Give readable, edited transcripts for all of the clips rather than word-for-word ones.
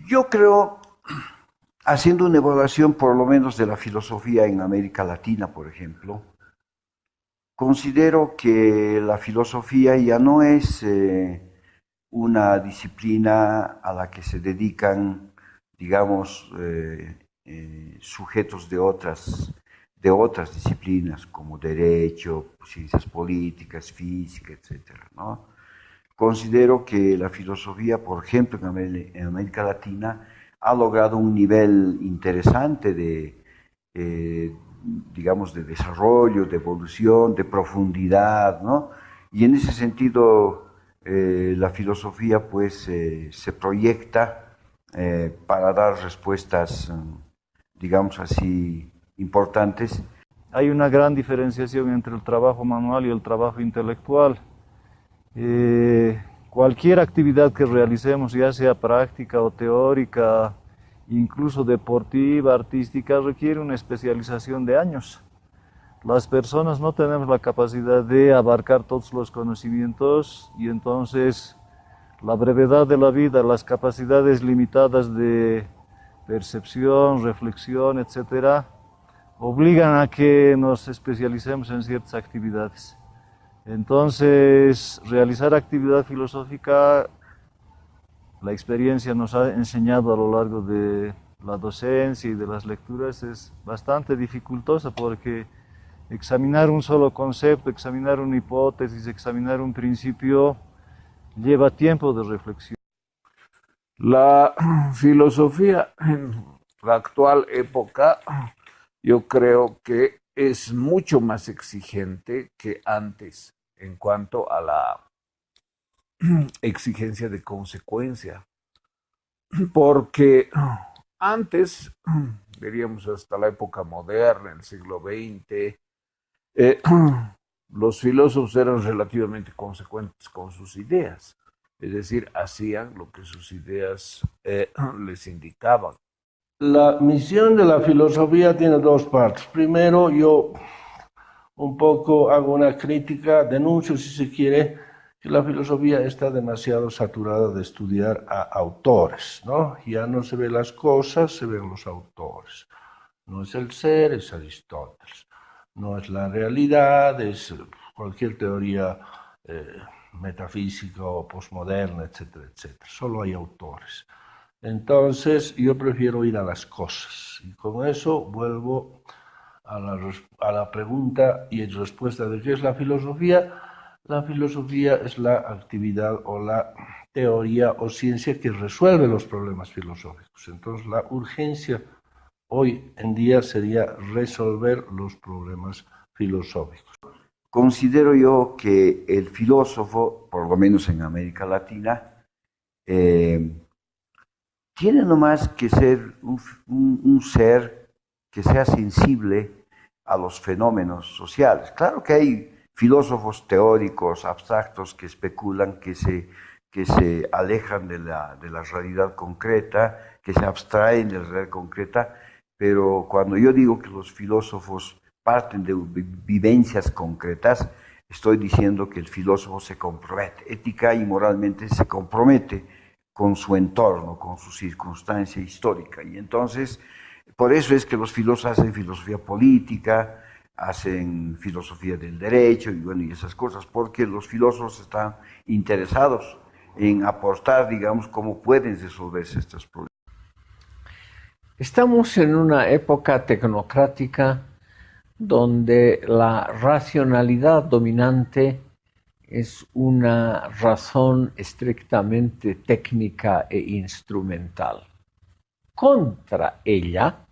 Yo creo, haciendo una evaluación por lo menos de la filosofía en América Latina, por ejemplo, considero que la filosofía ya no es una disciplina a la que se dedican, digamos, sujetos de otras disciplinas como derecho, ciencias políticas, física, etcétera, ¿no? Considero que la filosofía, por ejemplo, en América Latina, ha logrado un nivel interesante de, eh, digamos, de desarrollo, de evolución, de profundidad, ¿no? Y en ese sentido, la filosofía, pues, se proyecta para dar respuestas, digamos así, importantes. Hay una gran diferenciación entre el trabajo manual y el trabajo intelectual. Cualquier actividad que realicemos, ya sea práctica o teórica, incluso deportiva, artística, requiere una especialización de años. Las personas no tenemos la capacidad de abarcar todos los conocimientos y entonces la brevedad de la vida, las capacidades limitadas de percepción, reflexión, etcétera, obligan a que nos especialicemos en ciertas actividades. Entonces, realizar actividad filosófica, la experiencia nos ha enseñado a lo largo de la docencia y de las lecturas, es bastante dificultosa porque examinar un solo concepto, examinar una hipótesis, examinar un principio, lleva tiempo de reflexión. La filosofía en la actual época, yo creo que es mucho más exigente que antes en cuanto a la exigencia de consecuencia, porque antes, diríamos hasta la época moderna, el siglo XX, eh, los filósofos eran relativamente consecuentes con sus ideas, es decir, hacían lo que sus ideas les indicaban. La misión de la filosofía tiene dos partes. Primero, yo un poco hago una crítica, denuncio si se quiere, que la filosofía está demasiado saturada de estudiar a autores, ¿no? Ya no se ven las cosas, se ven los autores. No es el ser, es Aristóteles. No es la realidad, es cualquier teoría metafísica o posmoderna, etcétera, etcétera. Solo hay autores. Entonces, yo prefiero ir a las cosas. Y con eso vuelvo a la pregunta y respuesta de qué es la filosofía. La filosofía es la actividad o la teoría o ciencia que resuelve los problemas filosóficos. Entonces, la urgencia hoy en día sería resolver los problemas filosóficos. Considero yo que el filósofo, por lo menos en América Latina, eh, tiene nomás que ser un ser que sea sensible a los fenómenos sociales. Claro que hay filósofos teóricos, abstractos, que especulan, que se alejan de la realidad concreta, que se abstraen de la realidad concreta, pero cuando yo digo que los filósofos parten de vivencias concretas, estoy diciendo que el filósofo se compromete, ética y moralmente se compromete con su entorno, con su circunstancia histórica. Y entonces, por eso es que los filósofos hacen filosofía política, hacen filosofía del derecho y bueno, y esas cosas, porque los filósofos están interesados en aportar, digamos, cómo pueden resolverse estos problemas. Estamos en una época tecnocrática donde la racionalidad dominante es una razón estrictamente técnica e instrumental. Contra ella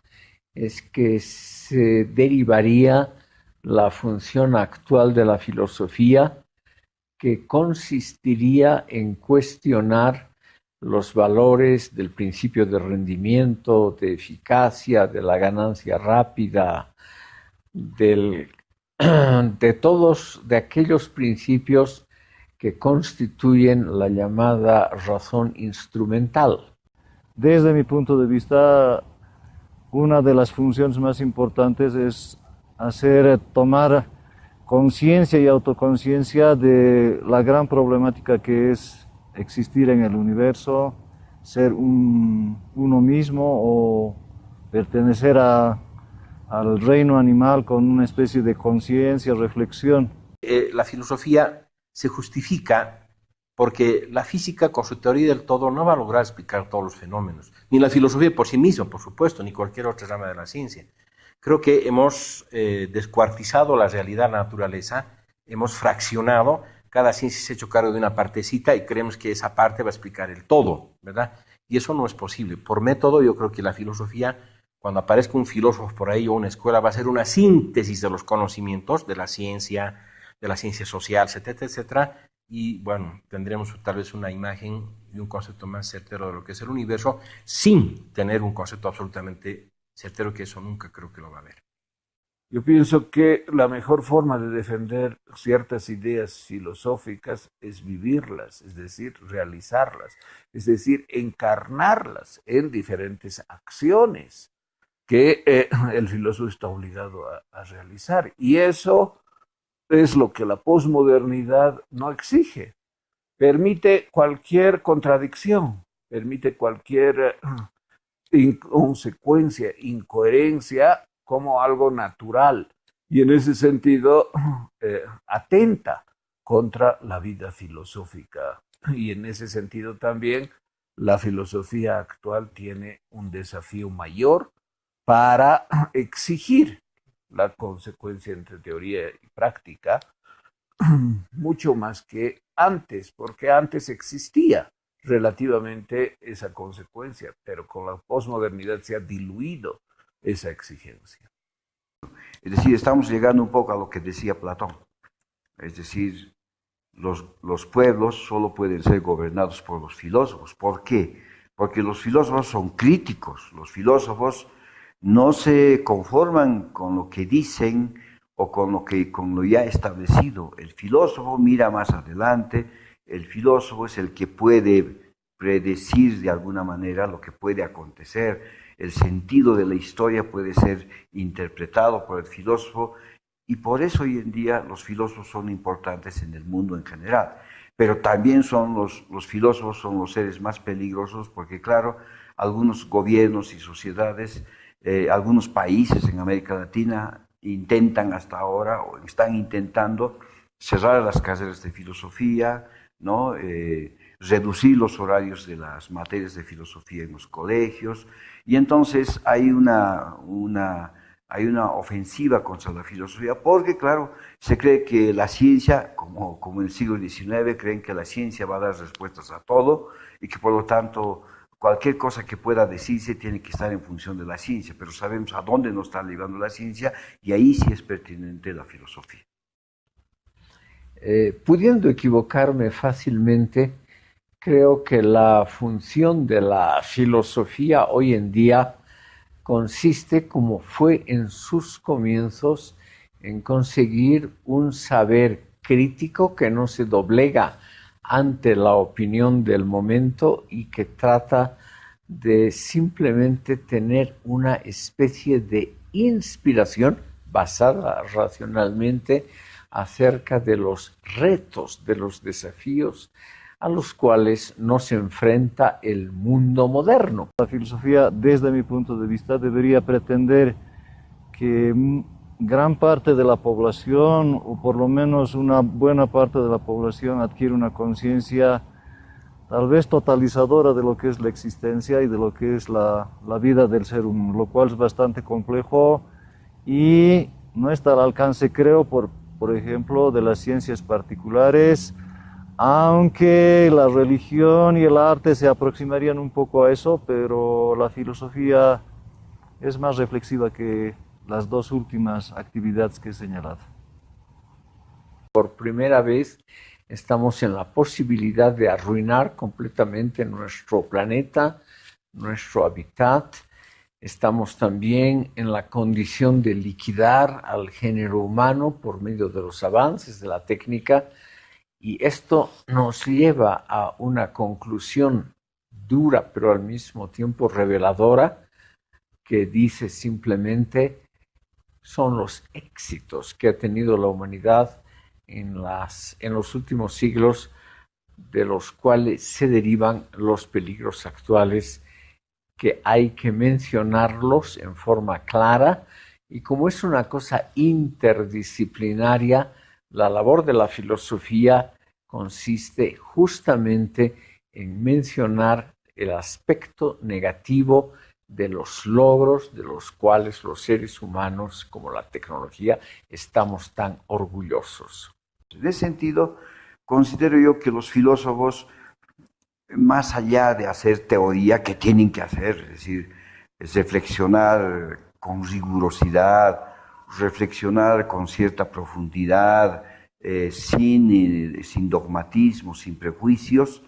es que se derivaría la función actual de la filosofía, que consistiría en cuestionar los valores del principio de rendimiento, de eficacia, de la ganancia rápida, de aquellos principios que constituyen la llamada razón instrumental. Desde mi punto de vista, una de las funciones más importantes es tomar conciencia y autoconciencia de la gran problemática que es existir en el universo, ser uno mismo o pertenecer al reino animal con una especie de conciencia, reflexión. La filosofía se justifica porque la física con su teoría del todo no va a lograr explicar todos los fenómenos, ni la filosofía por sí misma, por supuesto, ni cualquier otra rama de la ciencia. Creo que hemos descuartizado la realidad de la naturaleza, hemos fraccionado, cada ciencia se ha hecho cargo de una partecita y creemos que esa parte va a explicar el todo, ¿verdad? Y eso no es posible. Por método, yo creo que la filosofía, cuando aparezca un filósofo por ahí o una escuela, va a ser una síntesis de los conocimientos de la ciencia social, etcétera, etcétera, y bueno, tendremos tal vez una imagen y un concepto más certero de lo que es el universo, sin tener un concepto absolutamente certero, que eso nunca creo que lo va a haber. Yo pienso que la mejor forma de defender ciertas ideas filosóficas es vivirlas, es decir, realizarlas, es decir, encarnarlas en diferentes acciones que el filósofo está obligado a realizar. Y eso es lo que la posmodernidad no exige. Permite cualquier contradicción, permite cualquier inconsecuencia, incoherencia como algo natural. Y en ese sentido atenta contra la vida filosófica. Y en ese sentido también la filosofía actual tiene un desafío mayor para exigir la consecuencia entre teoría y práctica, mucho más que antes, porque antes existía relativamente esa consecuencia, pero con la posmodernidad se ha diluido esa exigencia. Es decir, estamos llegando un poco a lo que decía Platón. Es decir, los pueblos solo pueden ser gobernados por los filósofos. ¿Por qué? Porque los filósofos son críticos, los filósofos no se conforman con lo que dicen o con lo ya establecido. El filósofo mira más adelante, el filósofo es el que puede predecir de alguna manera lo que puede acontecer, el sentido de la historia puede ser interpretado por el filósofo, y por eso hoy en día los filósofos son importantes en el mundo en general. Pero también son los filósofos son los seres más peligrosos porque, claro, algunos gobiernos y sociedades, algunos países en América Latina intentan hasta ahora, o están intentando, cerrar las carreras de filosofía, ¿no? Reducir los horarios de las materias de filosofía en los colegios, y entonces hay una ofensiva contra la filosofía, porque claro, se cree que la ciencia, como en el siglo XIX, creen que la ciencia va a dar respuestas a todo, y que por lo tanto cualquier cosa que pueda decirse tiene que estar en función de la ciencia, pero sabemos a dónde nos está llevando la ciencia, y ahí sí es pertinente la filosofía. Pudiendo equivocarme fácilmente, creo que la función de la filosofía hoy en día consiste, como fue en sus comienzos, en conseguir un saber crítico que no se doblega ante la opinión del momento y que trata de simplemente tener una especie de inspiración basada racionalmente acerca de los retos, de los desafíos a los cuales nos enfrenta el mundo moderno. La filosofía, desde mi punto de vista, debería pretender que gran parte de la población, o por lo menos una buena parte de la población, adquiere una conciencia tal vez totalizadora de lo que es la existencia y de lo que es la vida del ser humano, lo cual es bastante complejo y no está al alcance, creo, por ejemplo, de las ciencias particulares, aunque la religión y el arte se aproximarían un poco a eso, pero la filosofía es más reflexiva que las dos últimas actividades que he señalado. Por primera vez estamos en la posibilidad de arruinar completamente nuestro planeta, nuestro hábitat. Estamos también en la condición de liquidar al género humano por medio de los avances de la técnica, y esto nos lleva a una conclusión dura, pero al mismo tiempo reveladora, que dice simplemente: son los éxitos que ha tenido la humanidad en los últimos siglos de los cuales se derivan los peligros actuales, que hay que mencionarlos en forma clara, y como es una cosa interdisciplinaria, la labor de la filosofía consiste justamente en mencionar el aspecto negativo de los logros de los cuales los seres humanos, como la tecnología, estamos tan orgullosos. En ese sentido, considero yo que los filósofos, más allá de hacer teoría, que tienen que hacer, es decir, es reflexionar con rigurosidad, reflexionar con cierta profundidad, sin dogmatismo, sin prejuicios,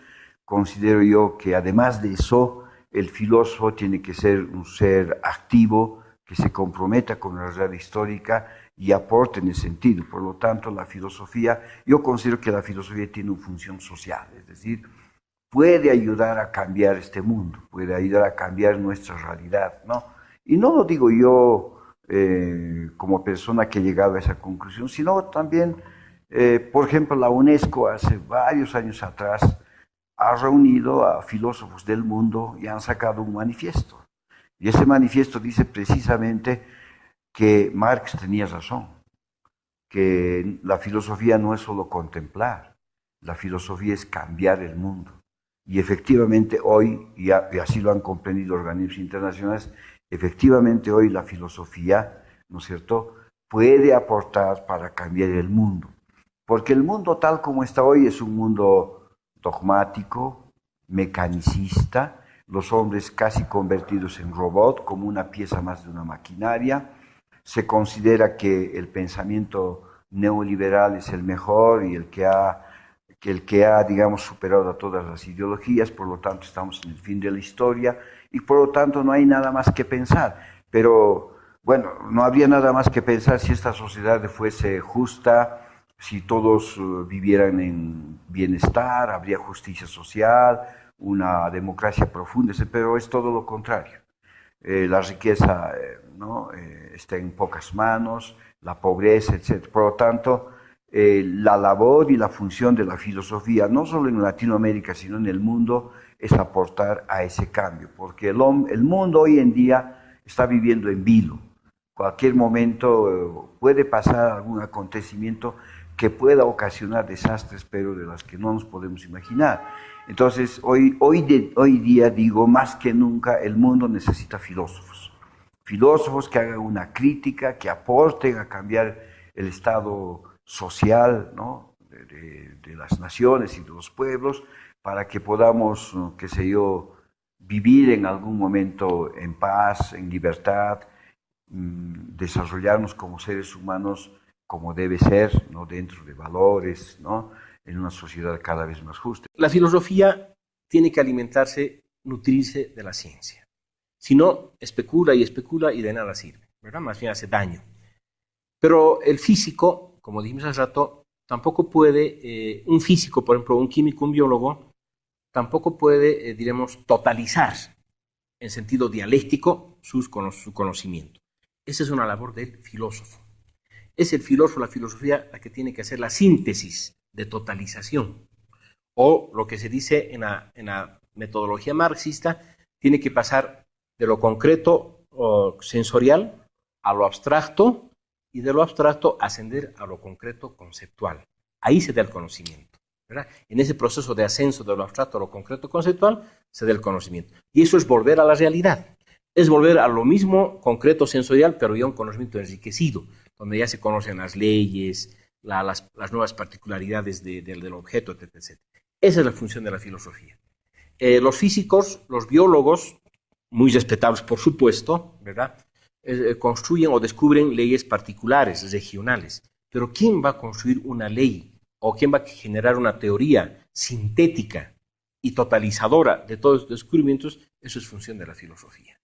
considero yo que además de eso, el filósofo tiene que ser un ser activo, que se comprometa con la realidad histórica y aporte en ese sentido. Por lo tanto, la filosofía, yo considero que la filosofía tiene una función social, es decir, puede ayudar a cambiar este mundo, puede ayudar a cambiar nuestra realidad, ¿no? Y no lo digo yo como persona que he llegado a esa conclusión, sino también, por ejemplo, la UNESCO hace varios años atrás ha reunido a filósofos del mundo y han sacado un manifiesto. Y ese manifiesto dice precisamente que Marx tenía razón, que la filosofía no es solo contemplar, la filosofía es cambiar el mundo. Y efectivamente hoy, y así lo han comprendido organismos internacionales, efectivamente hoy la filosofía, ¿no es cierto?, puede aportar para cambiar el mundo. Porque el mundo tal como está hoy es un mundo dogmático, mecanicista, los hombres casi convertidos en robot, como una pieza más de una maquinaria. Se considera que el pensamiento neoliberal es el mejor y el que ha, digamos, superado a todas las ideologías, por lo tanto estamos en el fin de la historia y por lo tanto no hay nada más que pensar. Pero bueno, no habría nada más que pensar si esta sociedad fuese justa, si todos vivieran en bienestar, habría justicia social, una democracia profunda, pero es todo lo contrario. La riqueza ¿no? Está en pocas manos, la pobreza, etc. Por lo tanto, la labor y la función de la filosofía, no solo en Latinoamérica, sino en el mundo, es aportar a ese cambio, porque el mundo hoy en día está viviendo en vilo. Cualquier momento puede pasar algún acontecimiento que pueda ocasionar desastres, pero de las que no nos podemos imaginar. Entonces, hoy día, digo, más que nunca, el mundo necesita filósofos. Filósofos que hagan una crítica, que aporten a cambiar el estado social, ¿no?, de las naciones y de los pueblos, para que podamos, qué sé yo, vivir en algún momento en paz, en libertad, desarrollarnos como seres humanos como debe ser, ¿no?, dentro de valores, ¿no?, en una sociedad cada vez más justa. La filosofía tiene que alimentarse, nutrirse de la ciencia. Si no, especula y de nada sirve, ¿verdad? Más bien hace daño. Pero el físico, como dijimos hace rato, tampoco puede, un físico, por ejemplo, un químico, un biólogo, tampoco puede, diremos, totalizar en sentido dialéctico su conocimiento. Esa es una labor del filósofo. Es el filósofo, la filosofía, la que tiene que hacer la síntesis de totalización. O lo que se dice en la metodología marxista, tiene que pasar de lo concreto o sensorial a lo abstracto y de lo abstracto ascender a lo concreto conceptual. Ahí se da el conocimiento, ¿verdad? En ese proceso de ascenso de lo abstracto a lo concreto conceptual se da el conocimiento. Y eso es volver a la realidad. Es volver a lo mismo concreto sensorial, pero ya un conocimiento enriquecido, donde ya se conocen las leyes, las nuevas particularidades del objeto, etc. Esa es la función de la filosofía. Los físicos, los biólogos, muy respetables por supuesto, ¿verdad?, construyen o descubren leyes particulares, regionales. Pero ¿quién va a construir una ley o quién va a generar una teoría sintética y totalizadora de todos los descubrimientos? Eso es función de la filosofía.